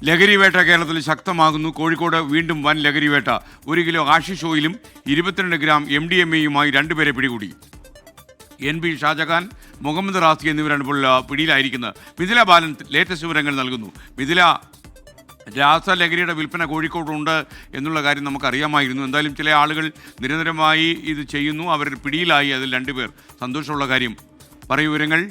ലഹരിവേട്ട കേരളത്തിൽ ശക്തമാകുന്നു. കോഴിക്കോട് വീണ്ടും വൻ ലഹരിവേട്ട. 1 കിലോ ആഷിഷ് ഓയിലും 22 ഗ്രാം MDMA-യുമായി 2 പേരെ പിടികൂടി. NB ഷാജഹാൻ, മുഹമ്മദ് റാസി എന്നിവരാണ് ഇപ്പോൾ പിടിയിലായിരിക്കുന്നത്. മിഥില ബാലൻ ലേറ്റസ്റ്റ് വിവരങ്ങൾ നൽകുന്നു. മിഥില, രാസലഹരിയുടെ വിൽപ്പന കോഴിക്കോടുണ്ട് എന്നുള്ള കാര്യം നമുക്കറിയാമായിരുന്നു. എന്തായാലും ചില ആളുകൾ നിരന്തരമായി ഇത് ചെയ്യുന്നു. അവർ പിടിയിലായി. അതിൽ 2 പേർ. സന്തോഷമുള്ള കാര്യം. പറയൂ വിവരങ്ങൾ.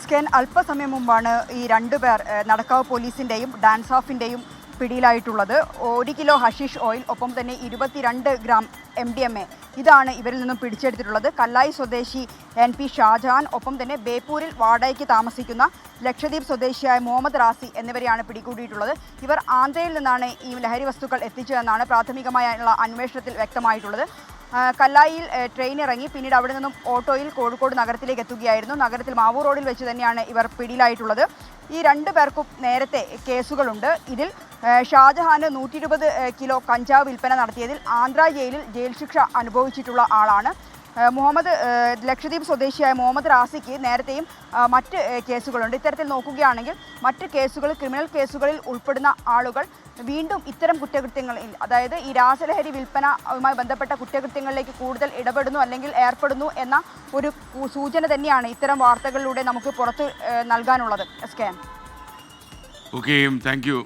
SKN അല്പസമയം മുമ്പാണ് ഈ 2 പേർ നടക്കാവ് പോലീസിൻ്റെയും ഡാൻസ് ഓഫിൻ്റെയും പിടിയിലായിട്ടുള്ളത്. 1 കിലോ ഹഷീഷ് ഓയിൽ, ഒപ്പം തന്നെ 22 ഗ്രാം MDMA, ഇതാണ് ഇവരിൽ നിന്നും പിടിച്ചെടുത്തിട്ടുള്ളത്. കല്ലായി സ്വദേശി NP ഷാജഹാൻ, ഒപ്പം തന്നെ ബേപ്പൂരിൽ വാടകയ്ക്ക് താമസിക്കുന്ന ലക്ഷദ്വീപ് സ്വദേശിയായ മുഹമ്മദ് റാസി എന്നിവരെയാണ് പിടികൂടിയിട്ടുള്ളത്. ഇവർ ആന്ധ്രയിൽ നിന്നാണ് ഈ ലഹരി വസ്തുക്കൾ എത്തിച്ചതെന്നാണ് പ്രാഥമികമായുള്ള അന്വേഷണത്തിൽ വ്യക്തമായിട്ടുള്ളത്. കല്ലായിയിൽ ട്രെയിൻ ഇറങ്ങി പിന്നീട് അവിടെ നിന്നും ഓട്ടോയിൽ കോഴിക്കോട് നഗരത്തിലേക്ക് എത്തുകയായിരുന്നു. നഗരത്തിൽ മാവൂർ റോഡിൽ വെച്ച് തന്നെയാണ് ഇവർ പിടിയിലായിട്ടുള്ളത്. ഈ 2 പേർക്കും നേരത്തെ കേസുകളുണ്ട്. ഇതിൽ ഷാജഹാന് 120 കിലോ കഞ്ചാവ് വിൽപ്പന നടത്തിയതിൽ ആന്ധ്ര ജയിലിൽ ജയിൽ ശിക്ഷ അനുഭവിച്ചിട്ടുള്ള ആളാണ്. ലക്ഷദ്വീപ് സ്വദേശിയായ മുഹമ്മദ് റാസിക്ക് നേരത്തെയും മറ്റ് കേസുകളുണ്ട്. ഇത്തരത്തിൽ നോക്കുകയാണെങ്കിൽ മറ്റ് കേസുകൾ, ക്രിമിനൽ കേസുകളിൽ ഉൾപ്പെടുന്ന ആളുകൾ വീണ്ടും ഇത്തരം കുറ്റകൃത്യങ്ങളിൽ, അതായത് ഈ രാസലഹരി വിൽപ്പനയുമായി ബന്ധപ്പെട്ട കുറ്റകൃത്യങ്ങളിലേക്ക് കൂടുതൽ ഇടപെടുന്നു അല്ലെങ്കിൽ ഏർപ്പെടുന്നു എന്ന ഒരു സൂചന തന്നെയാണ് ഇത്തരം വാർത്തകളിലൂടെ നമുക്ക് പുറത്ത് നൽകാനുള്ളത്. SKN. Okay, thank you.